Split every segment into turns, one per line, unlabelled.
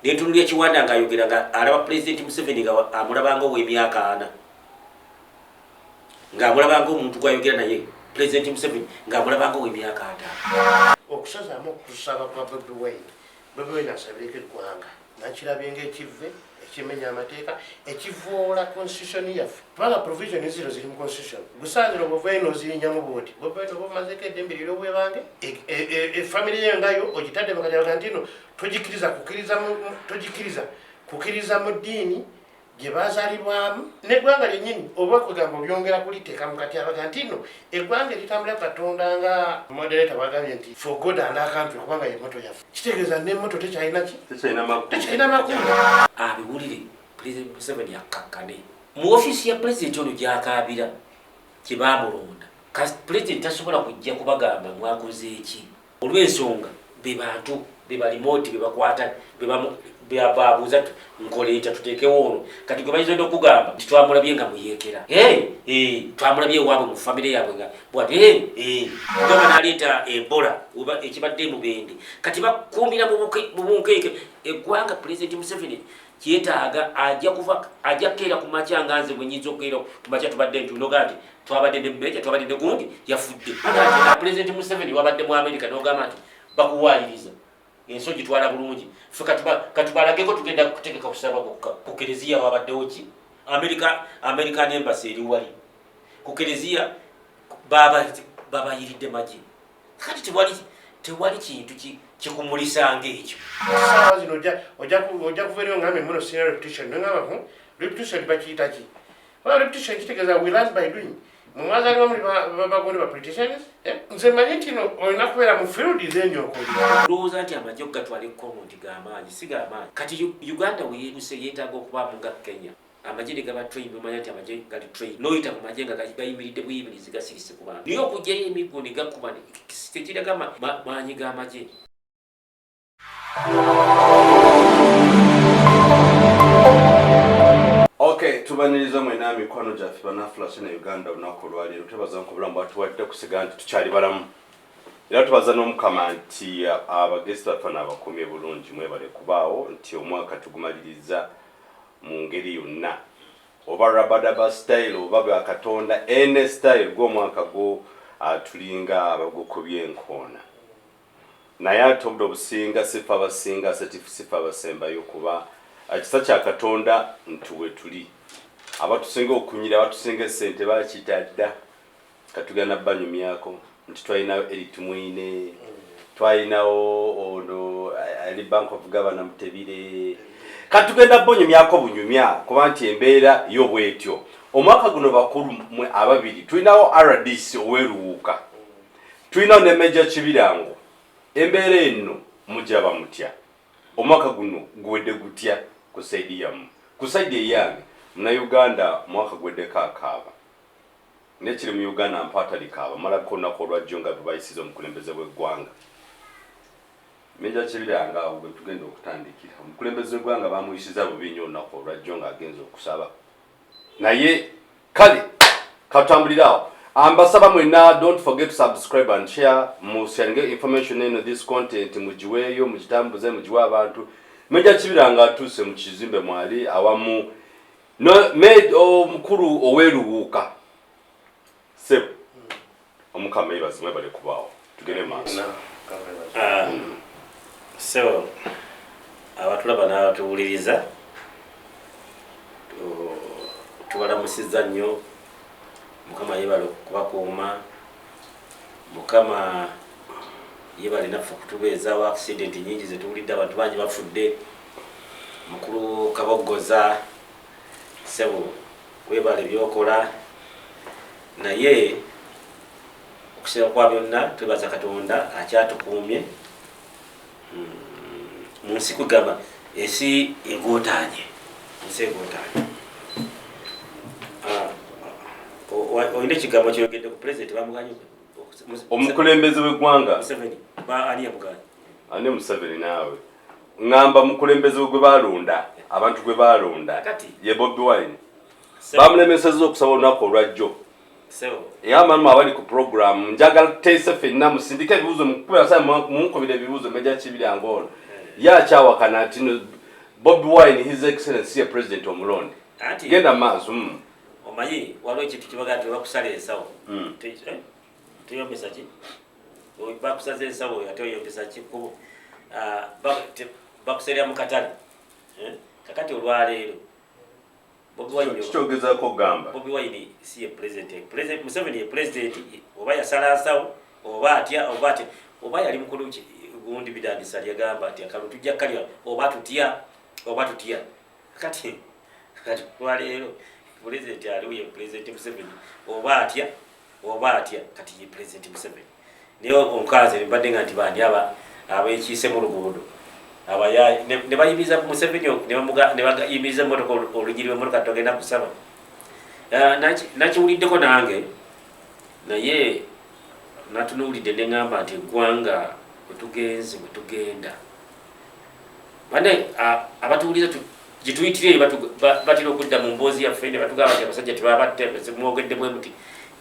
Netunulya Kiwanda ng'ayogera nga alaba President Museveni nga amulabanga ow'emyaka 4 ng'amulabanga omuntu gw'ayogera naye President Museveni ng'amulabanga ow'emyaka 5
okusazaamu okusaba kwa Bobi Wine asabireko eggwanga nakirabye ng'ekivve ekimenya amateeka ekivoola constitution yaffe kubanga provision zino ziri mu constitution gusaanira Bobi Wine ozirinyamu bwoti Bobi Wine oba omazeeko eddembe liri obwebange efamire ye ngayo ogitadde mu kajaba kanti ino kukiriza mu ddiini gye bazaalibwamu n'eggwanga lyennyini oba kugamba olyongera kuliteeka mu katyaba kanti ino eggwanga eritambula Katonda nga moderator bagambye nti for God and our country kubanga ye moto yaffe kitegeeza n'emmoto tekyalina ki tekyalina makulu
abiwulire President Museveni akkakkane mu ofisi ya President ono gy'akaabira kye baamulonda President tasobola kujja kubagamba mwakoze eki olw'ensonga be bantu be balimoti be bakwata bebabuuza nkoleeta tuteekewo ono kati gwe bayinza okugamba nti twamulabye nga muyeekera twamulabye ewaabwe mu famire yaabwe nga bwati gamba n'aleeta Ebola oba ekibadde mu bende kati bakuumira mu bunkeeke eggwanga President Museveni kyetaaga ajja kukeera ku makya nga nze bwe nnyinza okukeera ku makya tubadde ntunoga nti twabadde ne mmeja twabadde ne gundi yafudde President Museveni wabadde mu America n'ogamba nti bakuwaayiriza enso gitwala bulungi ffe katubalageko tugenda kutegeka kusaba ku Kereziya wabaddewo ki American Embassy eri wali ku Kereziya babayiridde magye kati tewali kintu kikumulisanga ekyo
saawa zino ojja kuva eriyo ngambe muno sina repetition nengamba repetition bakiyita ki oba repetition kitegeeza we learn by doing mumwazaliwa muli bagonde ba politicians nze manyi nti no olina kubeera mu field z'enyokolera
olowooza nti amagye okugatwala ekkomonti g'amaanyi si g'amaanyi kati Uganda weyeebuse yeetaaga okubaamu nga Kenya amagye ne gaba train omanya nti amagye gali train n'oyita mu magye nga gayimiridde buyimirizi gasirise ku bantu naye okugyayo emiggo ne gakuba tekiraga maanyi g'amagye
Okay, tubaniriza mwena mikwano gyaffe bannafulash ne Uganda olunaku olwaleero twebaza ku bulamu bwatuwadde kusiga nti tukyali balamu era tubaza n'Omukama nti abagesi baffe n'abakumye bulungi mwebale kubaawo nti omwaka tugumaliriza mu ngeri yonna oba rabadaba style oba bwa Katonda ene style gw'omwaka gwo tulinga abagukubye enkoona naye ate obudde obusinga sifa abasinga sifa abasembayo kuba ekisa kya Katonda ntuwe tuli abatusinga okunyira abatusinga essente bakiyita dda katugana banyumyako nti twalinayo eritumwine twalinawo ono ali Bank of Governor Mutebire katugenda bonyumyako bunyumya kuba nti embeera yo bwetyo omwaka guno bakulu mwe ababiri tulinawo RDC oweruwuuka tulinawo ne Major Kibirango embeera eno mujaba mutya omwaka guno guwedde gutya ku saidi yamu ku saidi eyange muna Uganda mwaka gweddeko akaaba nekiri mu Uganda mpata likaaba malako nako olwajjo nga bayisiza omukulembeze w'eggwanga Major Kibirango awo gwe tugenda okutandikira omukulembeze w'eggwanga bamuyisiza bubi nnyo nako olwajjo nga agenza okusaba naye kale katambulirawo ambasaba mwena don't forget to subscribe and share musyange information in this content mujiweyo mujitambuze mujiwa abantu Major Kibirango atuse mu kizimbe mwali awamu no made omukuru oweruwuuka sep Omukama ibazimwe bale kubaawo tugene maaso
so abatulaba n'abatuwuliriza tubalamusizza nnyo Mukama yebale kubakuuma Mukama yebale naffe kutubeezaawo accident nyingi zetuwulidde abantu bangi bafudde mukulu Kabogoza sebo webale byokola naye okusinga kwa byonna twebaza Katonda akyatukuumye mu nsi kugamba ensi egootaanye oyina ekigambo kyogedde ku President bamuganye
omukulembeze w'eggwanga
Museveni ani yamuganye
ane Museveni naawe ngamba mukulembeze gwe balonda abantu gwe balonda ye Bobi Wine bamulemesezza okusaba olunaku olwajjo eyamamu abali ku program njagala tuteese ffenna musindike ebibuuzo mukubira sa munkubira ebibuuzo Major Kibirango ono yakyawakana ati Bobi Wine his excellency ya president omulonde genda maaso
omanyi waliwo ekintu kibaga tebakusala ensawo teyombesa ki bakusaza ensawo ate oyombesa kikubo bakuserera mu katale kakati olwaleero
kikyogezako okugamba
Bobi Wine si ye president Museveni ye president oba yasala nsawo oba atya oba yali mukulu gundi bidandisa lyagamba ati akalu tujja kalya oba tutya kati olwaleero president aliwo ye president Museveni oba atya kati ye president Museveni niyo omukazi mbadde nga nti bandi abekiise mu luguudo ne bayimiza Museveni ne bayimiza emmotoka olugiri lw'emmotoka togenda kusaba nakiwuliddeko nange naye natunuulidde ne ŋŋamba nti eggwanga wetugenda bane abatuwuliza gituyitire batera okudda mu mboozi yaffe ne batugamba nti abasajja tebabadde bwe muti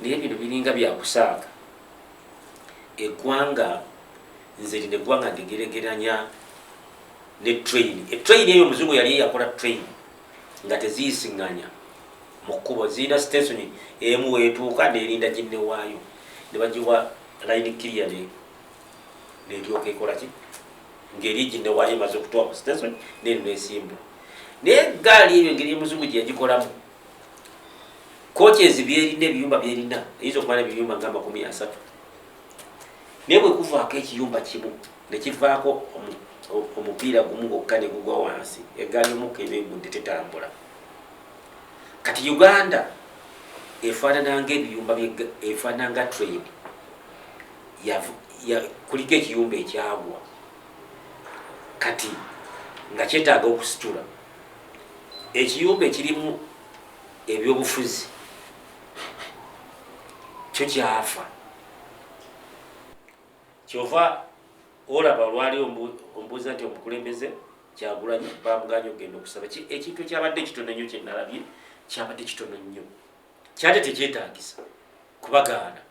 naye bino biringa byakusaaga eggwanga nze lino eggwanga ndigeregeranya ne train eyo omuzungu yali yakola train nga teziyisiŋŋanya mu kkubo zirina station emu weetuuka neerinda ginne waayo ne bagiwa line kiria neryoka ekola ki ngeri ginne waayo emaze okutuwa ku station neno nesimbula naye eggaali eyo engeri emuzungu gye yagikolamu kokyezi byerina ebiyumba byerina eyinza okumala ebiyumba nga 30 naye bwe kuvaako ekiyumba kimu ne kivaako omupiira gumu gwokka ne gugwa wansi eggaali omukka eba egudde tetambula kati Uganda efaanana ng'ebiyumba efaanana nga train kuliko ekiyumba ekyagwa kati nga kyetaaga okusitula ekiyumba ekirimu ebyobufuzi kyo kyafa kyova olaba olwali ombuuza nti omukulembeze Kyagulanyi bamuganye okugenda okusaba ekintu ekyabadde kitono nnyo kyenalabye kyabadde kitono nnyo kyate tekyetaagisa kubagaana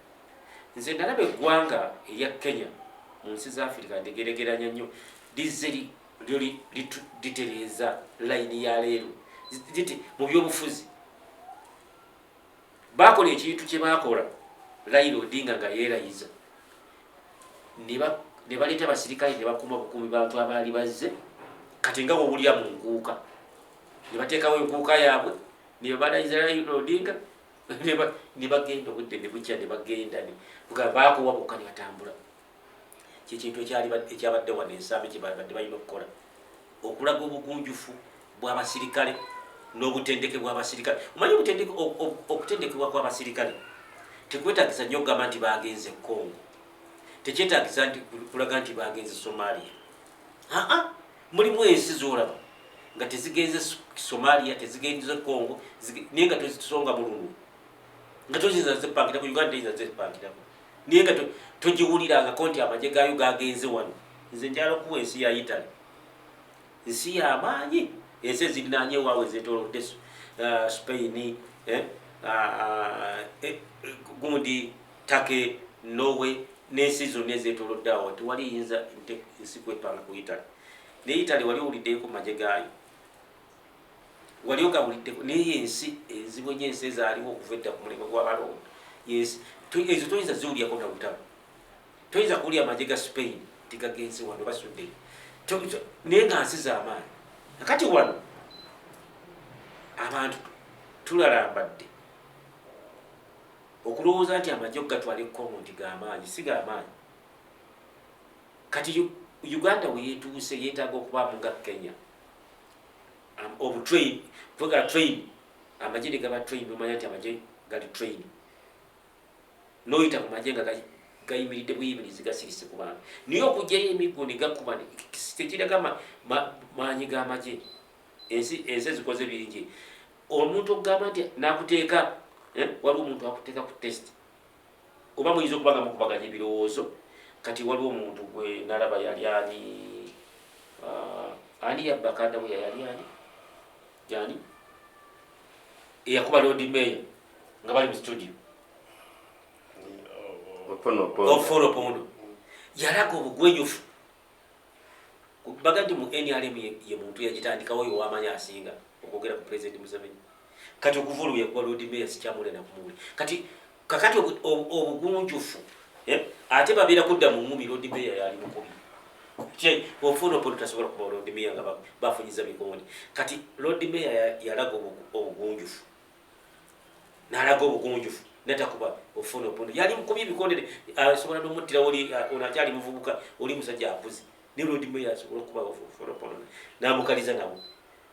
nze nalaba eggwanga erya Kenya mu nsi za Afrika ndigeregeranya nnyo lizze litereeza layini ya leero ziti mu byobufuzi bakola ekintu kye bakola Raila Odinga nga yeerayiza ne baleeta abasirikale ne bakuuma bukuumi bantu abaali bazze kati nga wobulya mu nkuuka ne bateekawo enkuuka yaabwe ne babalayiza Raila Odinga ne bagenda obudde ne bukya ne bagenda baakuwa bokka ne batambula kyekintu ekyabadde wano ensambe kye babadde balina okukola okulaga obugunjufu bw'abasirikale n'obutendeke bw'abasirikale omanyi okutendekebwa kw'abasirikale tekwetagisa nnyo okugamba nti bagenze Congo tekyetagisa nti kulaga nti bagenze Somalia mulimu ensi z'olaba nga tezigenze Somalia tezigenze Congo naye nga tozisonga mulungu nga toziza zepangirako Uganda teziza zepangirako naye nga togiwulirangako nti amagye gaayo gagenze wano nze njala okuwa ensi ya Italy ensi y'amaanyi ensi ezirinaanye waawe zeetoolodde Spain gundi Turkey Norway n'ensi zonna ezeetoolodde awo tewali yinza ensi kwepanga ku Italy naye Italy wali owuliddeko ku magye gaayo wali ogawuliddeko naye ensi enzibu ennyo ensi ezaaliwo okuva edda ku mulembe gw'abalonda ezo toyinza ziwulyako na lutalo toyinza kuwulya amagye ga Spain tigagenze wano basudde naye nga nsi z'amaanyi nakati wano abantu tulalambadde okulowooza nti amagye gatwala Congo nti g'amaanyi si g'amaanyi kati Uganda we yeetuuse yeetaaga okubaamu nga Kenya obutrain twegala train amagye ne gaba train omanya nti amagye gali train n'oyita ku magye nga gayimiridde buyimirizi gasirise ku bantu naye okugyayo emiggo ne gakuba tekiraga maanyi g'amagye ensi ezikoze bingi omuntu okugamba nti nakuteeka waliwo omuntu akuteeka ku test oba muyinza okuba nga mukubaganya ebirowoozo kati waliwo omuntu gwe nalaba yali ani yabbakanda bwe yali yani eyakuba Lord Mayor nga bali mu studio Opondo yalaga obugwenyufu bagandi mu NRM ye muntu yagitandikawo oyo wamanya asinga okwogera ku President Museveni kati okuvuluye kwa Lord Mayor sikyamule na kumuli kati kakati obugunjufu ate babeera kudda mu mumi Lord Mayor yali mukubi kye ofuna omuntu tasobola kuba Lord Mayor nga bafunyiza bikondi kati Lord Mayor yalaga obugunjufu n'alaga obugunjufu natakuba ofuna omuntu yali mukubi bikondere asobola n'omuttira oli onakyali muvubuka oli musajja avuzi ne Lord Mayor asobola okuba ofuna omuntu n'amukaliza nabo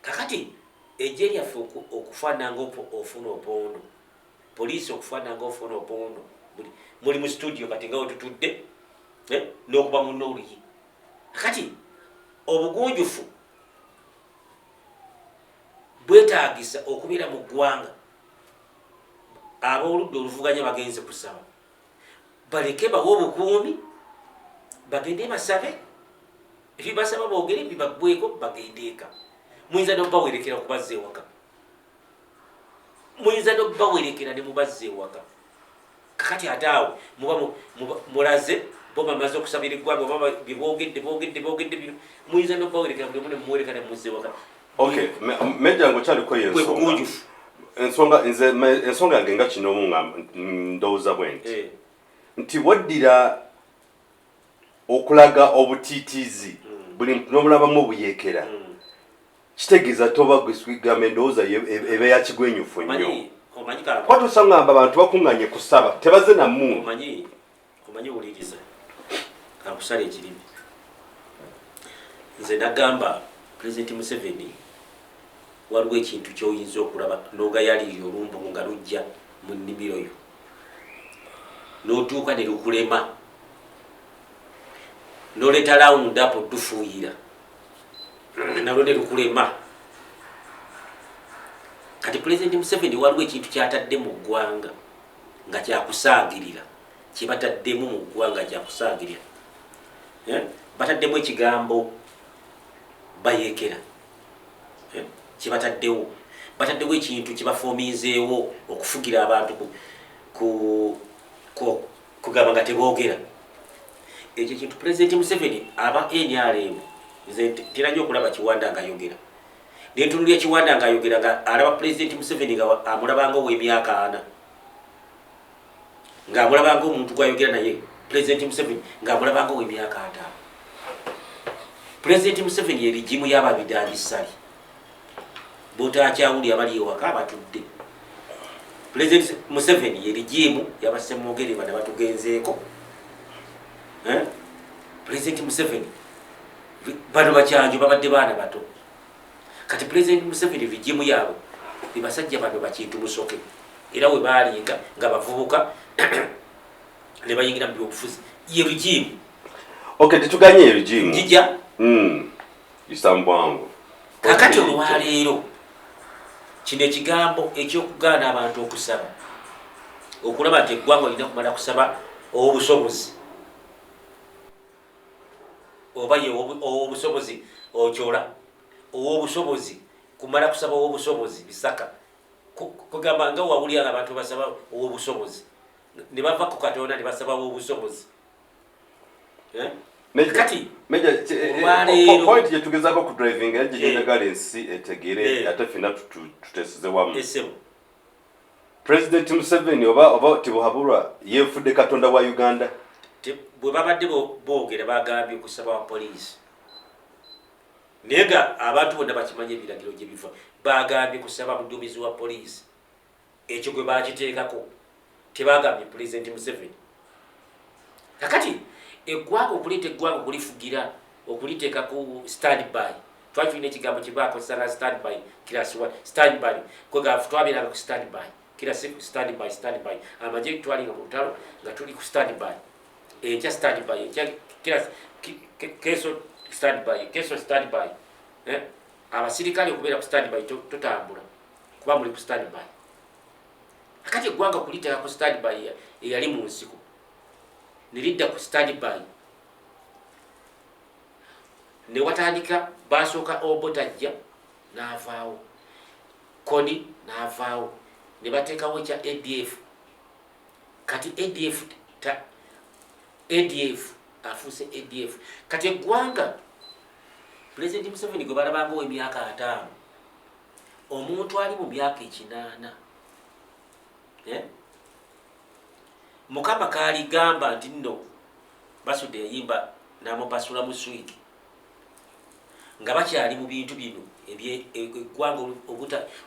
kakati ejje lyaffe okufaananga ofuna opondo poliisi okufaananga ofuna opondo muli mu studio kati nga wetutudde n'okuba munno oluyi kati obugunjufu bwetaagisa okubeera mu ggwanga ab'oludda oluvuganya bagenze kusaba baleke bawe obukuumi bagende basabe ebibasaba boogere bibaggweko bagende eka muyinza n'obawerekera kubazza ewaka muyinza n'obawerekera ne mubazza ewaka kakati ate awo muba mulaze bo bamaze okusabira eggwanga oba bibogedde muyinza n'obawerekera buli omu ne mumuwereka ne mumuzza ewaka.
Okay, Meja ngokyaliko ensonga yange nga kino ndowooza bwenti nti waddira okulaga obutiitiizi buli muntu n'omulabamu obuyeekera kitegeeza toba gwesigamba endowooza eba yakigwenyufu nnyo kwati osangamba abantu bakuŋŋanye kusaba tebaze namu
omanyi wuliriza akusala ekirimi nze nagamba President Museveni waliwo ekintu kyoyinza okulaba n'ogayalirira olumbu nga lujja mu nnimiro yo n'otuuka ne lukulema n'oleeta lawundi apo dufuuyira nalwo ne lukulema kati President Museveni waliwo ekintu kyatadde mu ggwanga nga kyakusaagirira kyebataddemu mu ggwanga kyakusaagirira bataddemu ekigambo bayeekera kyebataddewo bataddewo ekintu kyebafoominzeewo okufugira abantu kugamba nga teboogera ekyo kintu President Museveni aba NRM nze tiranye okulaba Kiwanda ng'ayogera nentunulya Kiwanda ng'ayogera nga alaba President Museveni nga amulabanga ow'emyaka 4 ng'amulabanga omuntu gw'ayogera naye President Museveni ng'amulabanga ow'emyaka 5 President Museveni ye rigimu y'ababidandisali bootakyawuli abali ewaka batudde President Museveni ye rigimu y'abasemogere bana batugenzeeko President Museveni bano bakyanjo babadde baana bato kati President Museveni rigimu yaabwe bibasajja bano bakintu musoke era we baalinga nga bavubuka ne bayingira mu byobufuzi ye rigimu.
Okay, tetuganye rigimu
njija
isambwangu
kakati olwaleero kino ekigambo ekyokugaana abantu okusaba okulaba nti eggwanga olina kumala kusaba obusobozi oba ye obusobozi okyola obusobozi kumala kusaba obusobozi bisaka kugamba nga wawulira abantu basaba obusobozi ne bava ku Katonda ne basaba obusobozi kati
point yetugezaako ku driving yagyegenda ensi etegere ate fina tutesize wamu President Museveni oba tibuhabulwa yeefudde Katonda wa Uganda
bwe babadde boogera bagambye okusaba wa poliisi naye nga abantu bonna bakimanya ebiragiro gye biva bagambye kusaba muduumizi wa poliisi ekyo gwe bakiteekako tebagambye President Museveni kakati eggwanga okuleeta eggwanga okulifugira okuliteeka ku standby twali tulina ekigambo kyebakozesa standby class 1 standby kwegafu twabeeranga ku standby kila siku standby amagye twalinga mu lutalo nga tuli ku standby ekya standby ekya keso standby abasirikale okubeera ku standby totambula kuba muli ku standby akati eggwanga okuliteeka ku standby eyali mu nsiko nelidda ku standby ne watandika basooka obotajja n'avaawo koni n'avaawo ne bateekawo ekya ADF kati ADF afuuse ADF kati eggwanga President Museveni gwe balabanga ow'emyaka 5 omuntu ali mu myaka 8 Mukama kaaligamba nti nno basudde yayimba n'amupasula mu swiki nga bakyali mu bintu bino eggwanga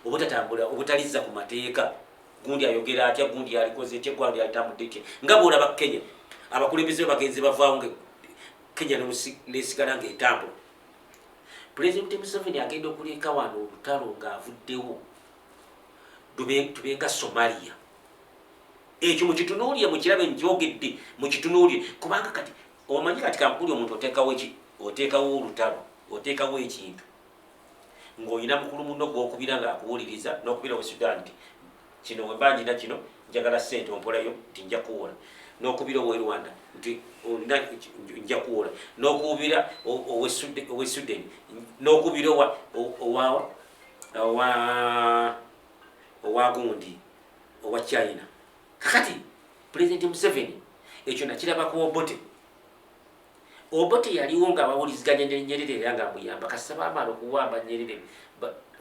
obutatambula obutalizza ku mateeka gundi ayogera atya gundi alikoze etya gundi alitambudde etya nga bw'olaba Kenya abakulembeze bagenzi bavaawo nga Kenya nesigala ng'etambula. President Museveni agenda okuleka wano olutalo ng'avuddewo tubenga Somalia. Ekyo mukitunuulire mukirabe njogedde mukitunuulire kubanga kati omanyi kati kampuli omuntu oteekawo olutalo oteekawo ekintu ng'olina mukulu muno gw'okubira ng'akuwuliriza n'okubira we Sudan nti kino wemba njina kino njagala ssente ompolayo nti nja kuwola n'okubira owe Rwanda nti nja kuwola n'okubira owe Sudan n'okubira owa gundi owa China. Kakati President Museveni ekyo nakirabako Obote yaliwo nga bawuliziganya ne Nyerere era nga amuyamba kasaba amala okuwamba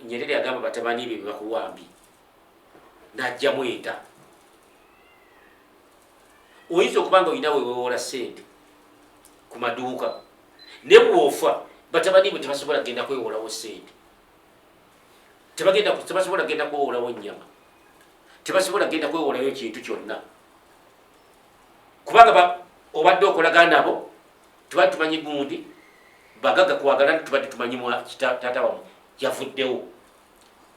Nyerere agamba batabani be bakuwambi najja mweta oyinza okubanga olina wewewola ssente ku maduuka ne bw'ofa batabani be tebasobola genda kwewolawo ssente tebasobola genda kwewolawo nnyama tebasobola genda kwewolayo ekintu kyonna kubanga obadde okolagana nabo tubadde tumanyi gundi bagaga kwagala tubadde tumanyi taata wamu yavuddewo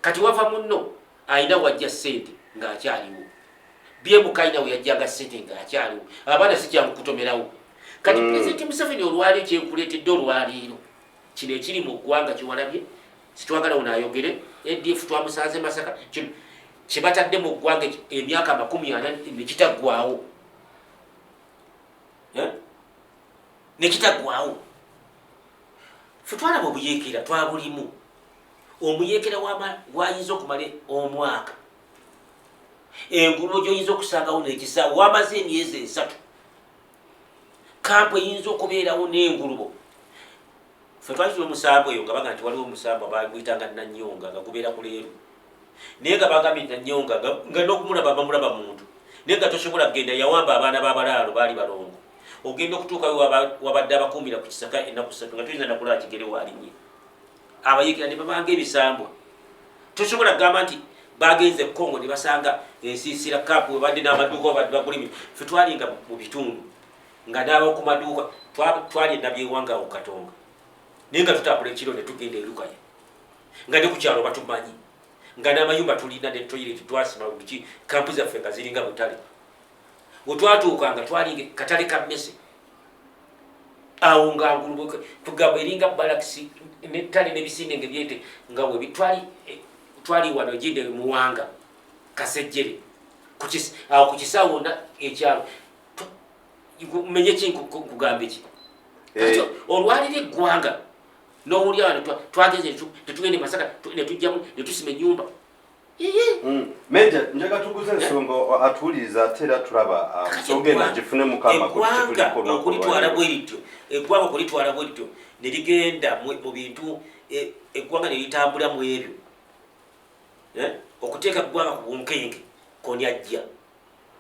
kati wava munno ayina wajja ssente ng'akyaliwo byemuka ayina we yajjanga ssente ng'akyaliwo abaana sikyangu kutomerawo kati President Museveni olwali ekyenkuleetedde olwaleero kino ekiri mu ggwanga kiwalabye sitwagala unaayogere ADF twamusanze Masaka kino kyebatadde mu ggwanga emyaka 40 nekitaggwawo nekitaggwawo fe twalaba obuyeekera twabulimu omuyeekera wayinza okumala omwaka engulubo gyoyinza okusangawo n'ekisaawo wamaze emyezi 3 kampu eyinza okubeerawo n'engulubo fe twazira omusambo eyo nga baga nti waliwo omusambo baguyitanga Nanyonga nga gubeera ku leero naye nga bagambye Nanyonga nga n'okumulaba bamulaba muntu naye nga tosobola kugenda yawamba abaana b'abalaalo baali balongo ogenda okutuukayo wabadde abakuumira ku kisaka ennaku 3 nga tuyinza nakulaba kigere waalinnye abayeekera ne babanga ebisambwa tosobola kugamba nti bagenze Kongo ne basanga ensiisira kaapu webadde n'amaduuka wabadde bagulimi fe twalinga mu bitundu nga n'abaku maduuka twali ennabyewanga awo Katonga naye nga tutambula ekiro ne tugenda Lukaya nga ne ku kyalo batumanyi nga n'amayumba tulina ne toyireti twasima biki kampu zaffe nga ziringa butale wetwatuuka nga twalinga katale ka mmese awo nga ngulubo tugamba eringa balakisi nettale n'ebisinde byete nga we twali wano jinde muwanga Kasejjere awo ku kisaawo na ekyalo menye kinkugambe ki olwalira eggwanga n'owulya wano twagenze tetugende Masaka netujjamu netusima ennyumba
Meja njaga tuguze ensonga atuwuliriza ate era tulaba nsonga gifune Mukama
eggwanga okulitwala bwetyo ne ligenda mu bintu eggwanga ne litambula mu ebyo okuteeka eggwanga ku bunkenke koni ajja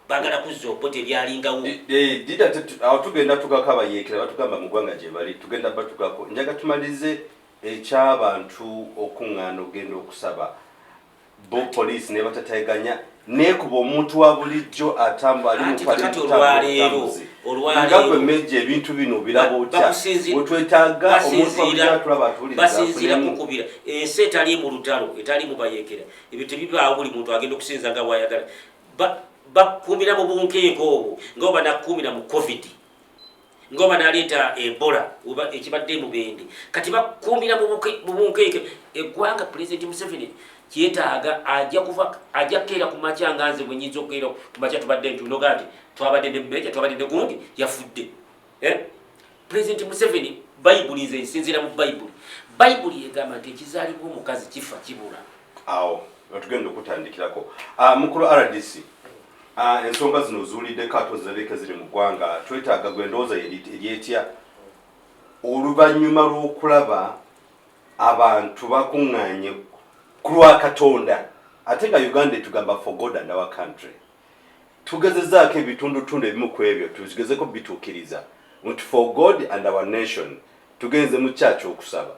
bagala kuzza Obote byalingawo
awo tugenda tugako abayeekera batugamba mu ggwanga gye bali tugenda batugako njaga tumalize eky'abantu okuŋŋaana ogenda okusaba bo poliisi ne batateganya nekuba omuntu wa bulijjo atambula ali olwaleero meje ebintu bino birabo otya wetwetaaga omuntu atulaba
atulibasinzira kukubira ensi etali mu lutalo etali mu bayeekera ebyo tebibaawo buli muntu agenda okusinza nga bwayagala bakumira mu bunkeeko obwo nga banakumira mu COVID nga banaleeta Ebola oba ekibadde mu bende kati bakumira mu bunkeeke eggwanga President Museveni kyetaaga ajja keera ku makya nganze bwe nyinza okukeera ku makya tubadde ntunoga nti twabadde ne Meja twabadde ne gundi yafudde President Museveni Bayibuli nze nsinzira mu Bayibuli egamba nti ekizaalibwa omukazi kifa kibula
awo tugenda okutandikirako mukulu RDC ensonga zino zuulidde kato zirabika ziri mu ggwanga twetaaga gwendooza eryetya oluvannyuma lw'okulaba abantu bakuŋŋaanye ku lwa Katonda ate nga Uganda etugamba for God and our country. Tugezezaako ebitundutundu ebimu ku ebyo tugezeko bituukiriza nti for God and our nation tugenze mu kyaki okusaba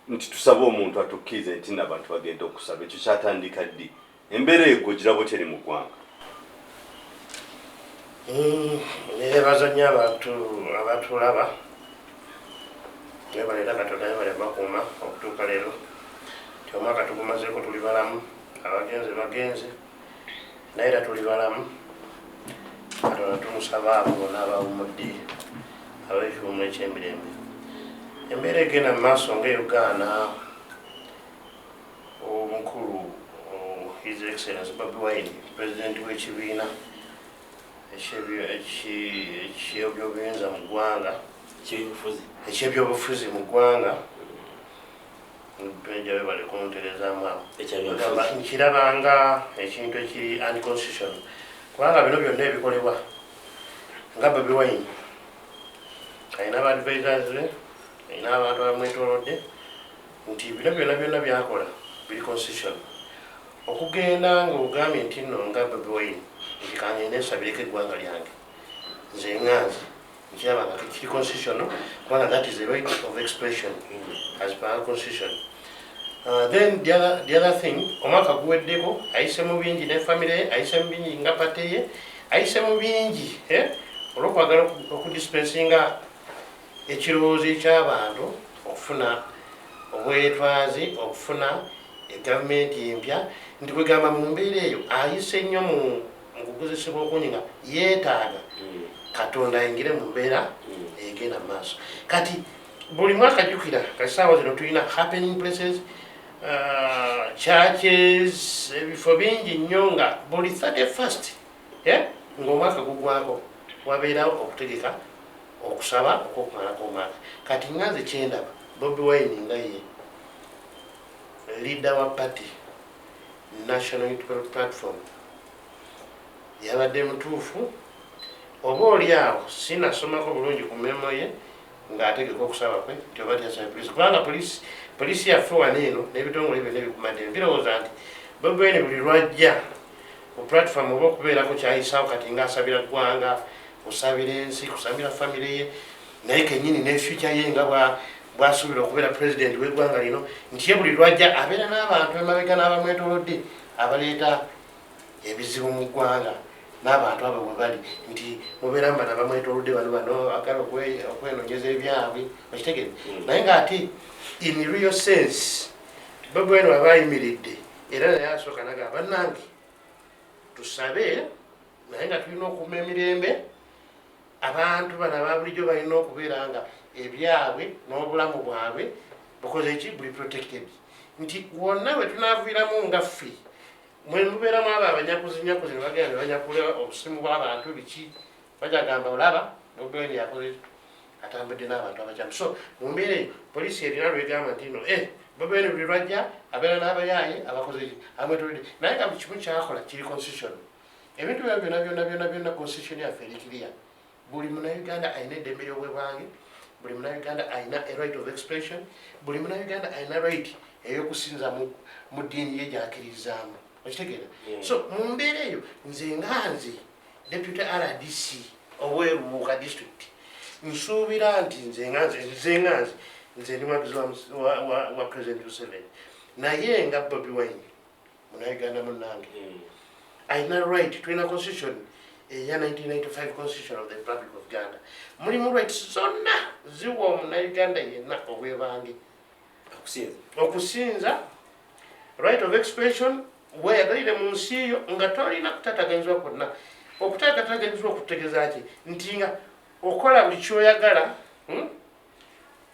nti tusaba omuntu atukkirize nti n'abantu bagenda okusaba. Ekyo kyatandika ddi? Embeera ego girabo teri mu ggwanga.
Nebaza nnyo abatulaba nebaleta Katonda yebale bakuuma okutuuka leero ti omwaka tugumazeeko tuli balamu, abagenzi bagenze naye era tuli balamu. Katonda tumusaba abo bonna abawummudde ab'ekiwummu eky'emirembe. Embeera egenda mu maaso ng'eyogaana omukulu His Excellency Bobi Wine, President w'ekibiina eky'ebyobuyinza mu ggwanga, eky'ebyobufuzi mu ggwanga, Benja we bali kunterezaamu awo, nkirabanga ekintu ekiri unconstitutional kubanga bino byonna ebikolebwa nga Bobi Wine alina aba-advisors be, alina abantu abamwetoolodde nti bino byonna byakola biri constitutional. Okugenda ng'ogambye nti nno nga Bobi Wine nti kangende nsabireko eggwanga lyange nze ŋŋanzi nkiraba nga kiri constitutional kubanga that is a right of expression as per our constitution. Then the other thing, omwaka guweddeko ayise mu bingi ne family ye, ayise mu bingi nga pate ye, ayise mu bingi olw'okwagala okudispensinga ekirowoozo eky'abantu okufuna obwetwazi, okufuna egavumenti empya. Nti kwegamba mu mbeera eyo ayise nnyo mu kugezesebwa okungi nga yeetaaga Katonda ayingire mu mbeera egenda mu maaso. Kati buli mwaka jjukira kati saawa zino tulina happening places, churches, ebifo bingi nnyo nga buli 31st ng'omwaka gugwako wabeerawo okutegeka okusaba okw'okumalako omwaka. Kati nganze kyendaba Bobi Wine nga ye leader wa party National Unity Platform yabadde mutuufu oba oli awo sinasomako bulungi ku memo ye ng'ategeka okusaba kwe nti oba tyasaba poliisi kubanga poliisi yaffe wano eno n'ebitongole byonna ebikumadde birowooza nti Bobi Wine buli lwajja ku platform oba okubeerako kyayisaawo kati ng'asabira ggwanga, kusabira ensi, kusabira famire ye, naye kennyini ne future ye nga bw'asuubira okubeera president w'eggwanga lino nti ye buli lwajja abeera n'abantu emabega n'abamwetoolodde abaleeta ebizibu mu ggwanga n'abantu abo bwe bali nti mubeera mbana bamwetoolodde bano agala okwenoonyeza ebyabwe okitegeere. Naye ng'ate in real sense Bobi Wine waba ayimiridde era naye asooka nagamba bannange tusabe naye nga tulina okuuma emirembe. Abantu bano ababulijjo balina okubeera nga ebyabwe n'obulamu bwabwe bukoze ki buli protected nti wonna bwe tunaaviiramu nga ffe mwe mubeeramu abo abanyakuzi ne bagenda ne banyakula obusimu bw'abantu biki bajagamba olaba Bobi Wine yakoze atambudde n'abantu abakyamu. So mu mbeera eyo poliisi erina lwegamba nti no Bobi Wine buli lwajja abeera n'abayaaye abakoze amwetoolodde naye nga kimu kyakola kiri constitution. Ebintu byonna constitution yaffe eri kiriya. Buli Munnayuganda alina eddembe ly'obwebwange, buli Munnayuganda alina a right of expression, buli Munnayuganda alina right ey'okusinza mu ddiini ye gy'akkiririzaamu okitegeera. So mu mbeera eyo nze nganze deputy RDC ow'Erubuuka district nsuubira nti nze ndi mwagizi wa President Museveni naye nga Bobi Wine Munnayuganda munnange alina right, tulina constitution eya 1995 constitution of the Republic of Uganda mulimu rights zonna ziwa Omunnayuganda yenna obwebange okusinza, right of expression weyagalire mu nsi eyo nga tolina kutataganyizibwa kwonna. Okutataganyizibwa okutegeeza ki nti nga okola buli kyoyagala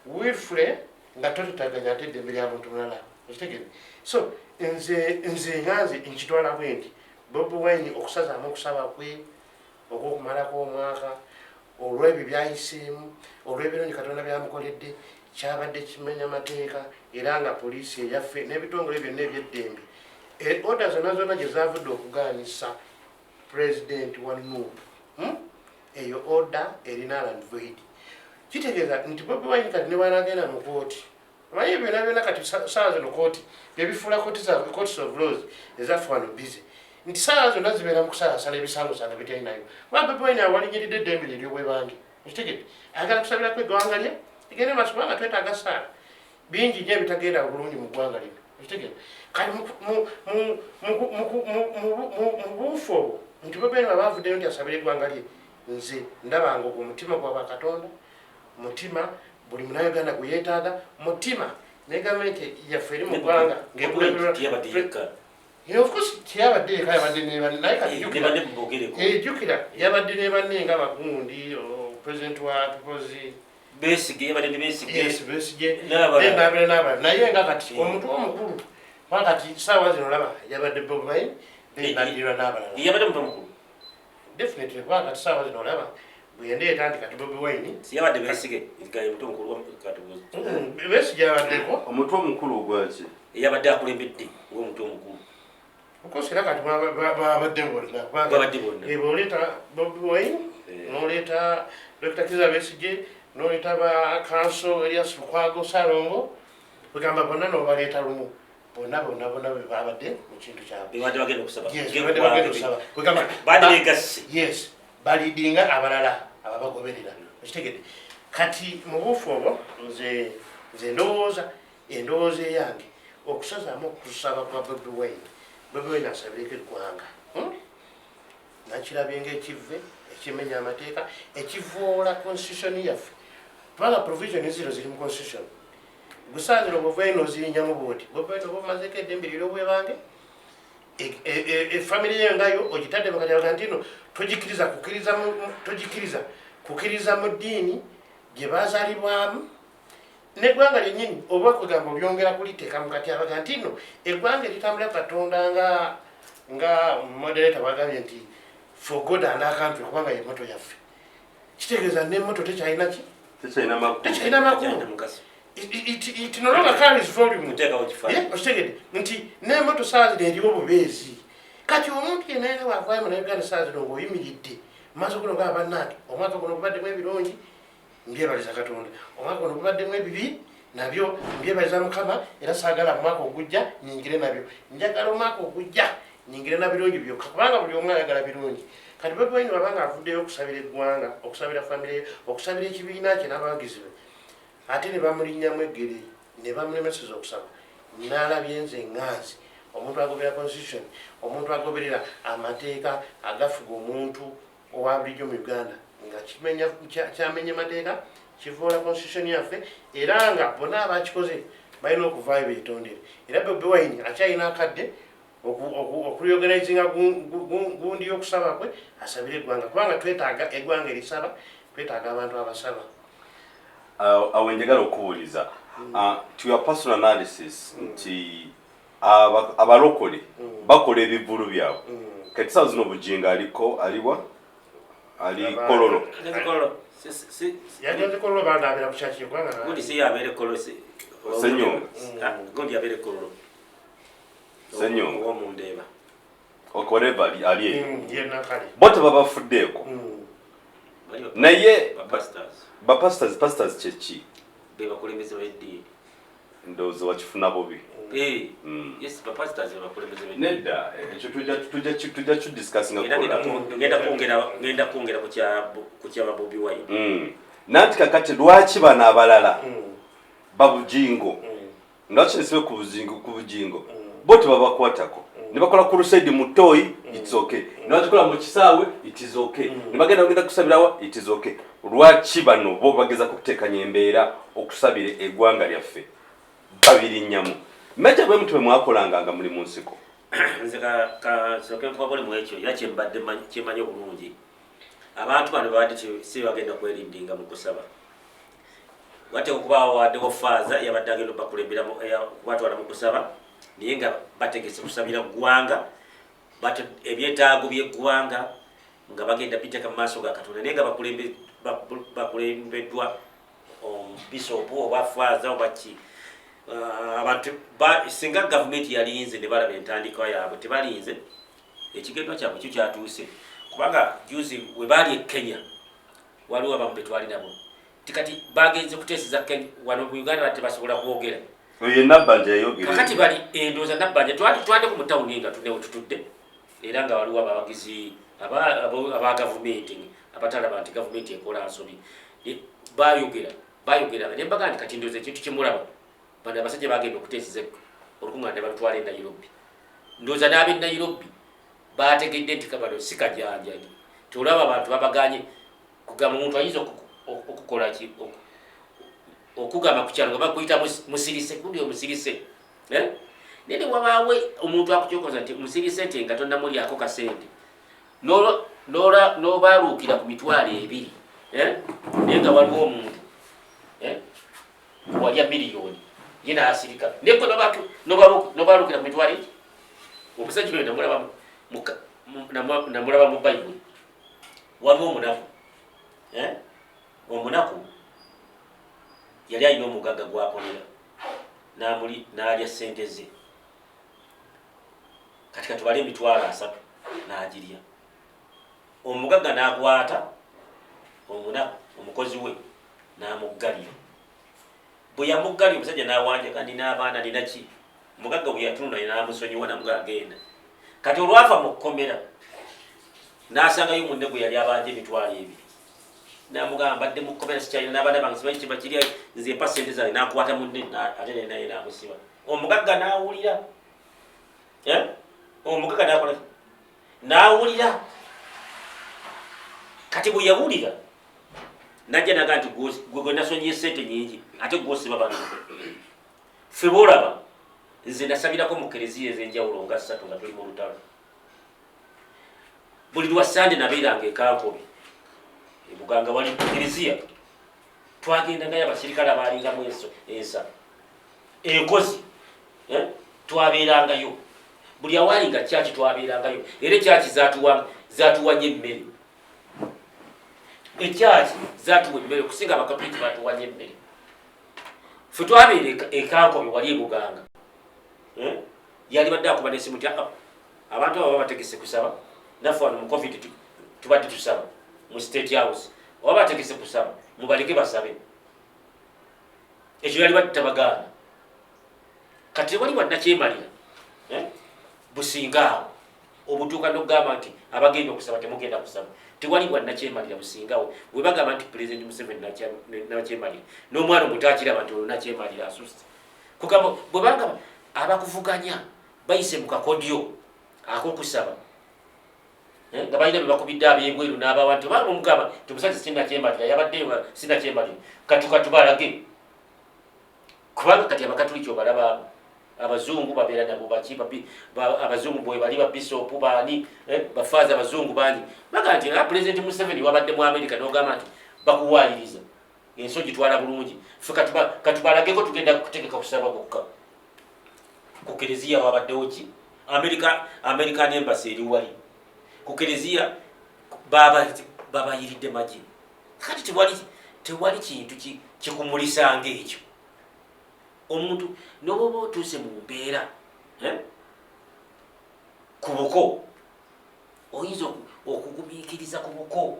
willfully nga totetaganya ate eddembe lya muntu mulala okitegeere. So nze nganze nkitwala bwe nti Bobi Wine okusazaamu okusaba kwe okw'okumalako omwaka olw'ebyo byayiseemu olw'ebirungi Katonda byamukoledde kyabadde kimenya amateeka era nga poliisi eyaffe n'ebitongole byonna ebyeddembe order zonna gye zaavudde okugaanyisa president wa Nuupu eyo order erina land void. Kitegeeza nti Bobi Wine kati ne bw'anaagenda mu kooti Omanyi byonna kati saawa zino kooti byebifuula courts of laws ezaffe wano busy nti saawa zonna zibeera mu kusalasala ebisango sanga bitalinayo kuba Bobi Wine awalinyiridde eddembe lye ery'obwebange okitegedde ayagala kusabirako eggwanga lye ligende maaso kubanga twetaaga saala bingi nnyo ebitagenda bulungi mu ggwanga lino okitegedde kati mu buufu obwo nti Bobi Wine baavuddeyo nti asabira eggwanga lye nze ndabanga ogwo mutima gwaba Katonda mutima buli munnayuganda gwe yeetaaga mutima ne gavumenti yaffe eri mu ggwanga of course tiyabadde eka yabadde naye kati jjukira yabadde ne banne nga Bagundi president wa People's
Besigye
n'abalala naye nga kati omuntu omukulu kuba kati saawa zino olaba yabadde Bobi Wine naddirwa n'abalala
yabadde muntu omukulu
definitely kuba kati saawa zino olaba bwendeeta nti kati Bobi Wine
siyabadde Besigye gaye muntu omukulu
Besigye yabaddeko
omuntu omukulu gwaki
yabadde akulembedde ng'omuntu omukulu
okosi era kati babadde bonna bw'oleeta Bobi Wine n'oleeta Dr. Kizza Besigye n'oleeta ba Council Elias Lukwago Ssalongo kugamba bonna n'obaleeta lumu bonna bwe babadde mu kintu kyabwe
bagenda okusaba
yes balidinga abalala ababagoberera okitegedde kati mu buufu obwo nze ndowooza endowooza eyange okusazaamu okusaba kwa Bobi Wine asabireko eggwanga nakirabye ng'ekivve ekimenya amateeka ekivoola constitution yaffe kubanga provision ziro ziri mu constitution gusaanira Bobi Wine ozirinyamu bwoti Bobi Wine oba omazeko eddembe ly'obwebange efamire ye ngayo ogitadde mu katyabaga nti no togikiriza kukiriza mu ddiini gye bazaalibwamu n'eggwanga lyennyini oba kugamba olyongera kuliteeka mu katyabaga nti no eggwanga eritambula Katonda nga moderator bagambye nti for God and our country kubanga ye moto yaffe kitegeeza n'emmoto tekyalina ki tekyalina makulu it no longer carries volume okitegedde nti n'emmoto saawa zino eriwo bubeezi kati omuntu yenna era waavaayo mu Uganda saawa zino ng'oyimiridde maaso guno nga bannange omwaka guno gubaddemu ebirungi mbyebaliza Katonda omwaka guno gubaddemu ebibi nabyo mbyebaliza Mukama era saagala mu mwaka ogujja nyingire nabyo njagala omwaka ogujja nyingire na birungi byokka kubanga buli omu ayagala birungi kati Bobi Wine babanga avuddeyo okusabira eggwanga okusabira famire okusabira ekibiina kye n'abawagizi be ate ne bamulinnyamu eggere ne bamulemeseza okusaba n'alabye nze ŋŋanzi omuntu agobera constitution omuntu agoberera amateeka agafuga omuntu owa bulijjo mu Uganda nga kyamenya amateeka kivoola constitution yaffe era nga bonna abakikoze balina okuvaayo beetondere era Bobi Wine akyalina akadde okureorganizinga gundi y'okusaba kwe asabire eggwanga kubanga twetaaga eggwanga erisaba twetaaga abantu abasaba
awo njagala okubuuliza to your personal analysis nti abalokole bakola ebivvulu byabwe kati saawa zino Bujinga aliwa ali Kololo
yagenze Kololo bandaabira ku kyaki eggwanga
gundi si yabeere Kololo
Senyonga
gundi yabeere Kololo
Senyonga
owomundeeba
okoreva ali eyo
yenakale
bo tebabafuddeeko naye bapastors kyeki
bebakulembeze b'eddiini
ndowooza wakifuna bubi
yes bapastors bebakulembeze
nedda ekyo tujja kidiscussinga
ngenda kwongera ku kyaba Bobi Wine
nanti kakati lwaki bano abalala babujingo lwaki nesibe ku bujingo bo tebabakwatako ne bakola crusade mu Toyi it's okay ne bagikola mu Kisaawe it is okay ne bagenda kusabirawa it is okay lwaki bano bo bageza kutekanya embeera okusabire eggwanga lyaffe babiri nnyamu meja bwe mutwe mwakolanga muri mu nsiko
nze ka soke kwa bole mu ekyo era kyemanye bulungi abantu bano babadde si bagenda kwerindinga mu kusaba wate okubaawo wadde ofaaza yabadde agenda bakulembera batwala mu kusaba naye nga bategese kusabira ggwanga ebyetaago by'eggwanga nga bagenda biteeka mu maaso ga Katonda naye nga bakulembeddwa bisoopu oba faaza oba ki abantu singa gavumenti yalinze ne balaba entandikwa yaabwe tebalinze ekigendwa kyabwe kyo kyatuuse kubanga juzi we baali e Kenya waliwo abamu betwali nabo tikati bagenze kuteeseza wano mu Uganda tebasobola kwogera
oyo Nabbanja yayogera
kakati bali endooza Nabbanja twali ku mutawuni nga tunewo tutudde era nga waliwo abawagizi aba gavumenti abatalaba nti gavumenti ekola nsobi bayogera ne mbaga nti kati ndooza ekintu kimulaba bano abasajja bagenda okuteeseza olukungaana ne balutwala e Nairobi ndooza n'ab'e Nairobi bategedde nti kabano si kajanja tolaba abantu babaganye kugamba omuntu ayinza okukola ki okugamba ku kyalo nga bakuyita musirise kundi omusirise nene wabaawe omuntu akukyokoza nti musirise nti nga tonnamulyako kasente n'obaaluukira ku mitwalo 2 naye nga waliwo omuntu walya miliyoni ye naasirika naye gwe n'obaaluukira ku mitwalo eki omusajja oyo namulaba mu Bayibuli waliwo omunaku omunaku yali alina omugagga gwakolera n'alya ssente ze kati katubale emitwalo 3 n'agirya omugagga n'akwata omunaku omukozi we n'amuggalira bwe yamuggalira omusajja n'awanja kandi n'abaana ninaki omugagga bwe yatunula n'amusonyiwa namugagenda kati olwafa mu kkomera n'asangayo munne gwe yali abanja emitwalo 2 namugamba mbadde mu kkomera sikyalina n'abaana bange simanyi kiba kiri nze mpa ssente zange n'akwata munne ate naye n'amusiba omugagga n'awulira omugagga n'akola n'awulira kati bwe yawulira najja naga nti gwe nasonyiye ssente nyingi ate gwosiba bano ffe boolaba nze nasabirako mu kereziya ez'enjawulo nga 3 nga tuli mu lutalo buli lwa Sande nabeeranga ekankobe ebuganga wali kereziya twagendangayo abasirikale abaalingamu ensa enkozi twabeerangayo buli awaalinga kyaki twabeerangayo era ekyaki zaatuwa nnyo emmere ekyaki zaatuwa emmere okusinga abakatoliki baatuwa nnyo emmere ffe twabeera ekankobe wali ebuganga yali badde akuba n'essimu nti abantu abo babategese kusaba naffe wano mu covid tubadde tusaba mu State House oba bategese kusaba mubaleke basabe ekyo yali badde tabagaana kati tewali wadnakyemalira businga awo obutuuka n'okugamba nti abagenda okusaba temugenda kusaba tewali wadnakyemalira busingawo bwe bagamba nti President Museveni nakyemalira n'omwana omuto akiraba nti olunakyemalira asusse kugamba bwe bagamba abakuvuganya bayise mu kakodyo ak'okusaba nga balina bye bakubidde ab'ebweru n'abawantu baba omugamba tumusajja sinakyemalira yabadde sinakyemalira katubalage kubanga kati abakatuliki obalaba abazungu babeera nabo baki abazungu bwe bali babisopu baani bafaaza abazungu bangi baga nti President Museveni wabadde mu America n'ogamba nti bakuwaayiriza enso gitwala bulungi ffe katubalageko tugenda kutegeka kusaba kokka ku kereziya wabaddewo ki American Embassy eri wali ku kereziya babayiridde magye kati tewali kintu kikumulisanga ekyo omuntu n'oba otuuse mu mbeera ku buko oyinza okugumiikiriza ku buko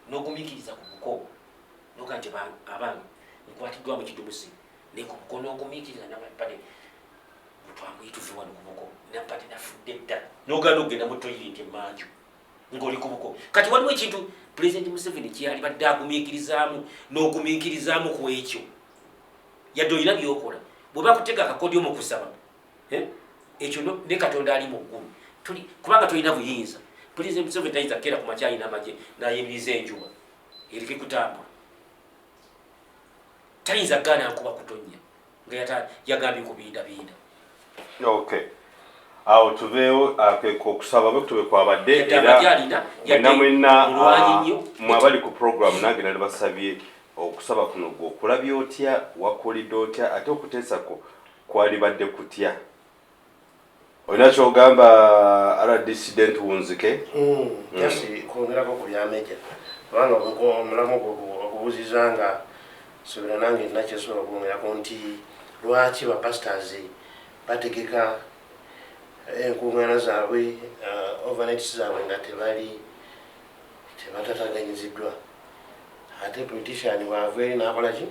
n'ogumiikiriza ku buko noga nti abange nkwatiddwa mu kidumusi ne ku buko n'ogumiikiriza napade twamwituve wano ku buko napade nafudde dda n'ogenda okugenda mu toyireti emanju ng'oli ku buko kati waliwo ekintu President Museveni kyali badde agumiikirizaamu n'ogumiikirizaamu ku ekyo yadde olina byokola bwe bakutega akakodyo mu kusaba ekyo ne Katonda ali mu ggulu kubanga tolina buyinza President Museveni tayinza kera ku makyayi n'amagye n'ayimiriza enjuba erike kutambula tayinza gaana nkuba kutonnya nga yagambye kubindabinda
okay awo tuveewo okusaba bwe kutube kwabadde era mwena mwabali ku program nange nali basabye okusaba kuno gwokulabye otya wakulidde otya ate okuteesako kwali badde kutya olina kyogamba RDC wunzike
jasi kwongerako ku byameja kubanga omulamu ogubuuziza nga sobera nange nakyesobola okwongerako nti lwaki bapastors bategeka enkuŋŋaana zaabwe overnights zaabwe nga tebatataganyiziddwa ate politician bwavaeri nakola ki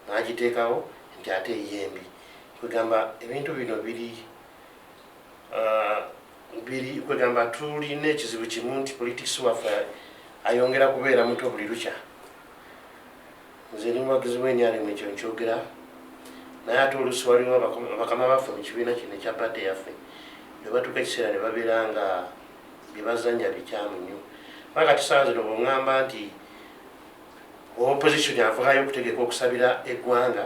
nagiteekawo nti ate eyembi kwegamba ebintu bino biri kwegamba tulina ekizibu kimu nti politics waffe ayongera kubeera muto buli lukya. Nze ndi muwagizi w'ennyalemu ekyo nkyogera naye ate oluusi waliwo bakama baffe mu kibiina kino ekya pate yaffe bwe batuuka ekiseera ne babeera nga bye bazanya bikyamu nnyo. Kati saawa zino bw'oŋŋamba nti opposition avaayo okutegeka okusabira eggwanga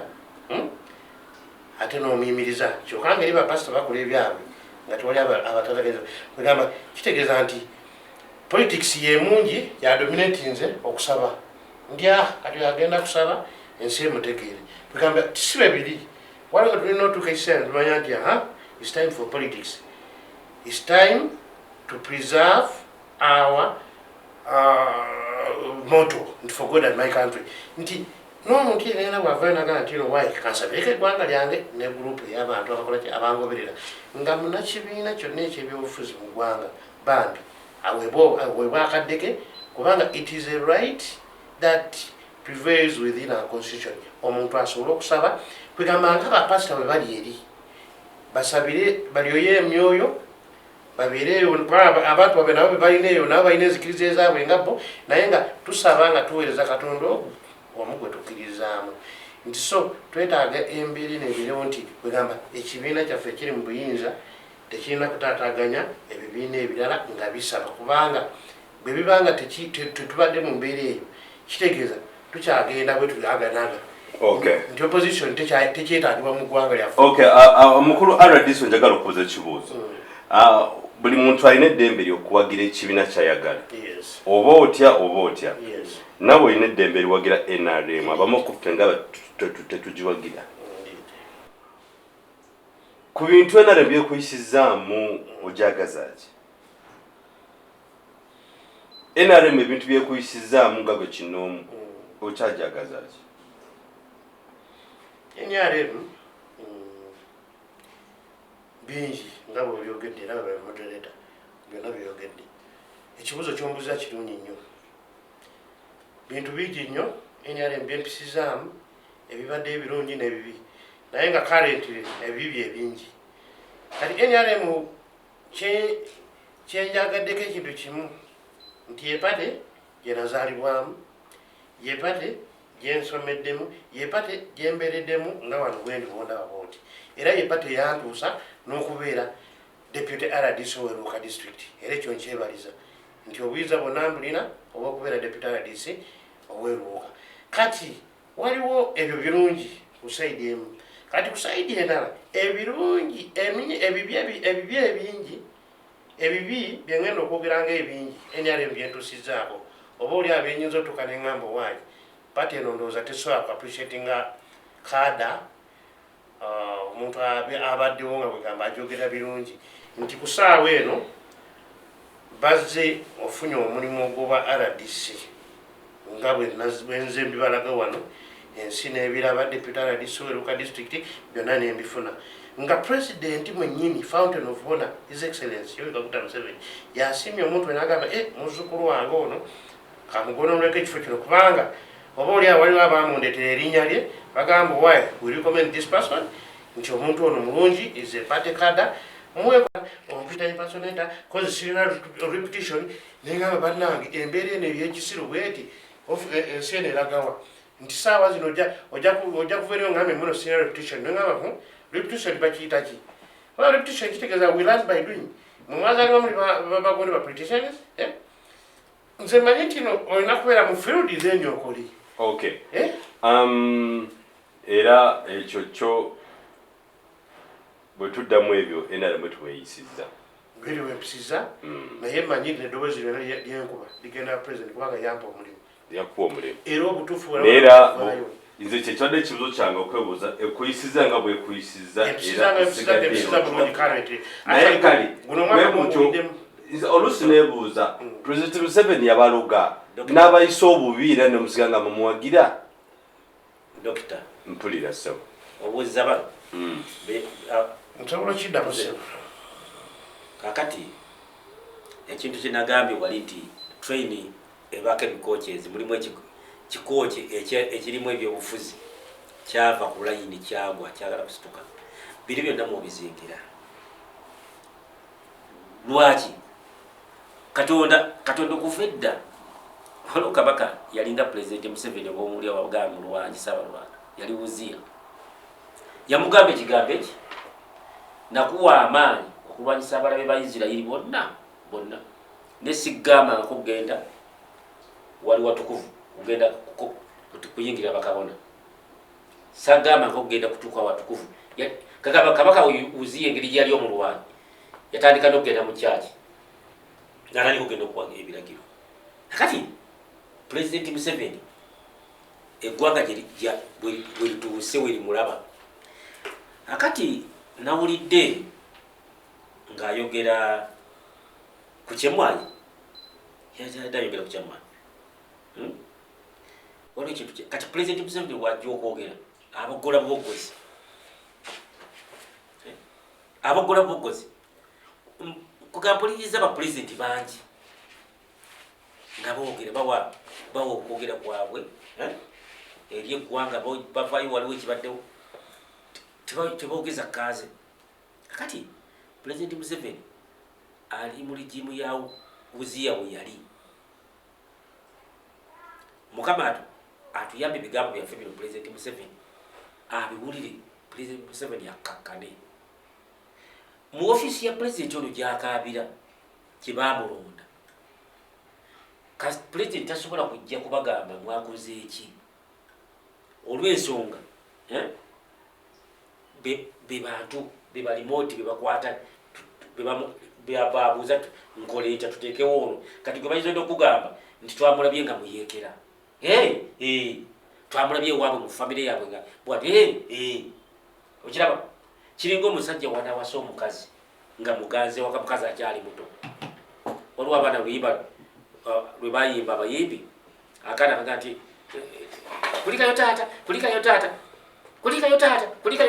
ate n'omuyimiriza kyokka ngeri bapasita bakola ebyabwe nga tewali abatatageeza kwegamba kitegeeza nti politics yemungi yadominatinze okusaba ndya kati agenda kusaba ensi emutegeere kwegamba tisibe biri waliwo tulina otuuka ekiseera tumanya nti it's time for politics, it's time to preserve our motto nti for God and my country nti n'omuntu yenna bw'avaayo nagamba nti wayi kansabireko eggwanga lyange ne gurupu ey'abantu abakola abangoberera nga munakibiina kyonna ekyebyobufuzi mu ggwanga bambi aweebwa akaddeke kubanga it is a right that prevails within our constitution. Omuntu asobola okusaba kwegamba nga bapasita bwe bali eri basabire balyoyo emyoyo babeereyo abantu babe nabo be balina eyo nabo balina enzikiriza ezaabwe nga bo naye nga tusaba nga tuweereza Katonda omu gwe tukkirizaamu nti so twetaaga embeera nebeerewo nti kwegamba ekibiina kyaffe ekiri mu buyinza tekirina kutaataganya ebibiina ebirala nga bisaba kubanga bwe bibanga tetubadde mu mbeera eyo kitegeeza tukyagenda bwe tulaganaga nti opposition tekyetaagibwa mu ggwanga lyaffe.
Mukulu RDC njagala okubuuza ekibuuzo. Buli muntu alina eddembe ly'okuwagira ekibiina ky'ayagala oba otya nawe olina eddembe liwagira NRM abamu okuffe nga tetugiwagira ku bintu NRM byekuyisizaamu ojagaza ki? NRM ebintu byekuyisizaamu nga gwe kinoomu okyajagaza ki?
NRM bingi nga bwe byogedde era bwe moderator byonna byogedde. Ekibuuzo ky'ombuuza kirungi nnyo. Bintu bingi nnyo NRM byempisizaamu ebibadde ebirungi n'ebibi naye nga currently ebibi ebingi. Kati NRM kyenjagaddeko ekintu kimu nti yepate gyenazaalibwamu, yepate gyensomeddemu, yepate gyembeereddemu nga wano bwendi bwondaba bwoti era yepate yantuusa n'okubeera deputy RDC Oweruuka district era ekyo nkyebaliza nti obuyinza bwonna mbulina oba okubeera deputy RDC Oweruuka. Kati waliwo ebyo birungi ku saidi emu kati ku saidi endala ebirungi ebibi ebingi ebibi byengenda okwogera nga ebingi NRM byentusizaako oba oli abenyinza otuuka neŋŋamba waayi pati eno ndowooza tesobola ku appreciatinga kada omuntu abaddewo nga bwegamba ajogera birungi nti ku ssaawa eno bazze ofunye omulimu ogw'obwa RDC nga bwenze mbibalaga wano ensi n'ebiraba deputy RDC Oweruuka district byonna nembifuna nga president mwennyini fountain of honor his excellency Yoweri Kaguta Museveni yasimye omuntu wenagamba muzzukulu wange ono kamugonoleko ekifo kino kubanga oba oli awaliwo abamundeetera erinnya lye bagamba why we recommend this person nti omuntu ono mulungi is a party cadre ompita impersonata cause sirina reputation nengamba bannange embeera eno ey'ekisiru bweti ensi eno eragawa nti saawa zino ojja kuva eriyo ngambe muno sirina reputation nengamba reputation bakiyita ki? Well, reputation kitegeeza we learn by doing. Mumwazaliwa muli bagonde ba politicians nze manyi nti olina kubeera mu field zenyo okoli.
Era ekyo kyo bwe tuddamu ebyo NRM bwe tuweeyisizza
bweri wempisiza naye manyi neddoboozi lyonna lyenkuba ligenda president kubanga yampa omulimu
yakuwa omulimu
era obutuufu
era nze kyekibadde ekibuzo kyange okwebuuza ekuyisiza nga bwekuyisiza naye kale oluusi neebuuza President Museveni yabaluga n'abayisa obubi era nemusiga nga mumuwagira.
Dokita
mpulira ssebo
obuuziza bano
nsobola kiddamu ssebo
kakati ekintu kyenagambye wali nti training ebaako ebikochezi mulimu kikoki ekirimu ebyobufuzi kyava ku layini kyagwa kyagala kusituka biri byonna mubizingira lwaki katonda okuva edda waliwo kabaka yalinga pulezidenti Museveni obomuli abagamba mu Lwangi Ssaabalwanda yali Wuzira yamugamba ekigambo eki nakuwa amaanyi okulwanyisa abalabe ba Isirayiri bonna nesigamba nkugenda wali watukuvu kugenda kuyingira bakabona sagamba nkugenda kutuuka watukuvu kabaka Wuzira engeri gyali omu Lwangi yatandika n'okugenda mu kyaki nalali kugenda okuwaga ebiragiro kati pulezidenti Museveni eggwanga bwe lituuse we limulaba akati nawulidde ng'ayogera ku Kyemwanyi ayogera ku Kyemwanyi waliwo ekintu kati pulezidenti Museveni wajja okwogera abogola bugozi kugampuliriza abapulezidenti bangi nga boogera bawa okwogera kwabwe eri eggwanga bavaayo waliwo ekibaddewo teboogeza kaaze kakati pulezidenti Museveni ali mu ligimu ya Wuzira we yali mukama atuyambe ebigambo byaffe bino pulezidenti Museveni abiwulire pulezidenti Museveni akakkane mu ofiisi ya pulezidenti ono gyakaabira kyebamulonda pulezidenti tasobola kujja kubagamba mwakoze eki olw'ensonga be bantu be balimoti bebakwata bebabuuza nkoleeta tuteekewo ono kati gwe bayinza okugamba nti twamulabye nga muyeekera twamulabye ewaabwe mu famire yaabwe nga bwati okiraba kiringa omusajja wanawasa omukazi nga muganze waka mukazi akyali muto waliwo abaana lwe bayimba abayimbi akaana kaga nti kulikayo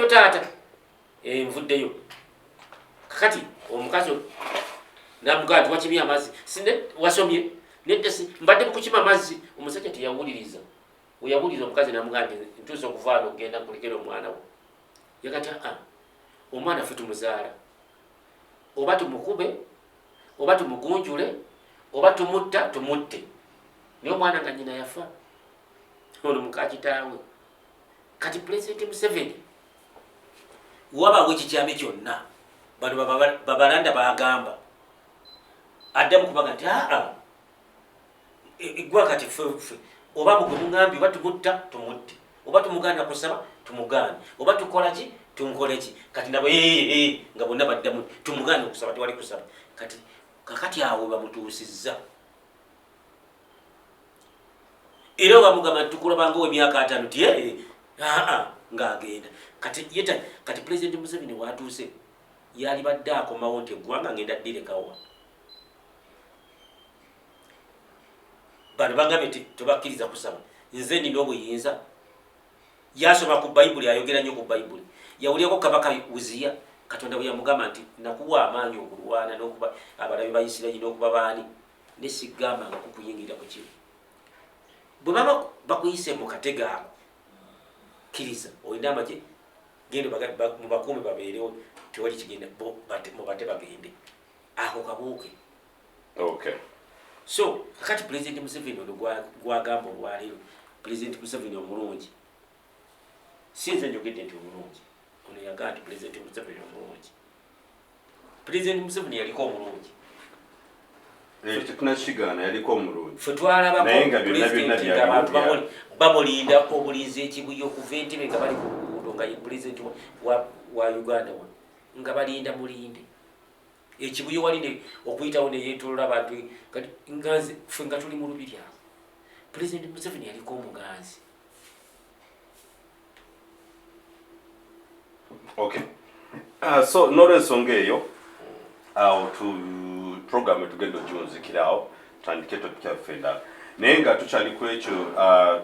taata nvuddeyo kakati omukazi namugaa nti wakimya amazzi sinde wasomye nedesi mbadde mukukima amazzi omusajja teyawuliriza weyawuliriza omukazi namugaa nti ntuusa okuvaana okgenda nkulikera omwana wo yakati omwana ffe tumuzaala oba tumukube oba tumugunjule oba tumutte naye omwana nga nyina yafa ono mukakitaawe kati pulezidenti Museveni wabaawo ekikyame kyonna bano babalanda bagamba addamu kubaga nti eggwanga kati ffe oba mugwe muŋambi oba tumutte oba tumugaana kusaba tumugaane oba tukolaki tunkoleki kati nabo nga bonna baddamu tumugaane okusaba tewali kusaba kakati awo bamutuusizza era bamugamba nti tukulabangawo emyaka 5 ti ng'agenda kati pulezidenti Museveni watuuse yali badde akomawo nti eggwanga ngenda ddirekawa bano bagambye tebakkiriza kusaba nze nina obuyinza yasoma ku bayibuli ayogera nnyo ku bayibuli yawulyako kabaka Wuzira katonda bwe yamugamba nti nakuwa amaanyi okulwana n'okuba abalabe ba Isirayiri n'okuba baani nesigamba nga kukuyingira ku kibi bwe baba bakuyise mu katego ako kkiriza olina amagye gende mu bakuumi babeerewo tewali kigenda mubate bagende ako kabuuke so kakati pulezidenti Museveni ono gwagamba olwaleero pulezidenti Museveni omulungi sinze njogedde nti omulungi ono yagaa nti pulezidenti Museveni omulungi pulezidenti Museveni yaliko omulungi
tetunakigaana yaliko omulungi
ffe twalabako pulezidenti ng'abantu bamulinda obulinzi ekibuye okuva entebe nga bali ku luguudo nga ye pulezidenti wa Uganda wano nga balinda mulinde ekibuye walinde okuyitawo neyeetolola abantu nganze ffe nga tuli mu lubiri awo pulezidenti Museveni yaliko omuganzi
so n'olwensonga eyo awo program etugenda ojunzikirawo tutandike topikyaffe endala naye nga tukyali ku ekyo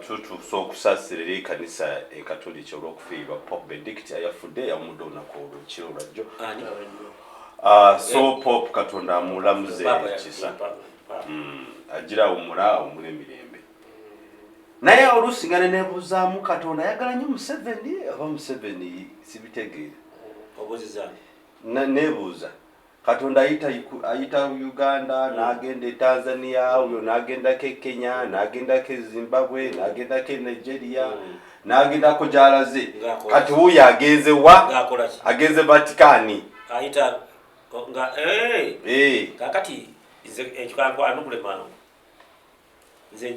tutuusa okusaasirira ekkanisa ekatoliki olw'okufiirwa Pope Benedict ayafudde yamudde olunaku olwekiro lwajjo so Pope katonda amulamuze ekisa agira awumula awumula emirembe naye olusigane nebuuzaamu Katonda ayagala nnyo Museveni aba Museveni sibitegeera nebuuza Katonda ayita Uganda n'agenda Tanzania oyo n'agendako Kenya n'agendako Zimbabwe n'agendako Nigeria n'agendako gy'alaze kati wuuyo agenze wa agenze Vatican
ayita nga kakati nze ekikankwano kulema nze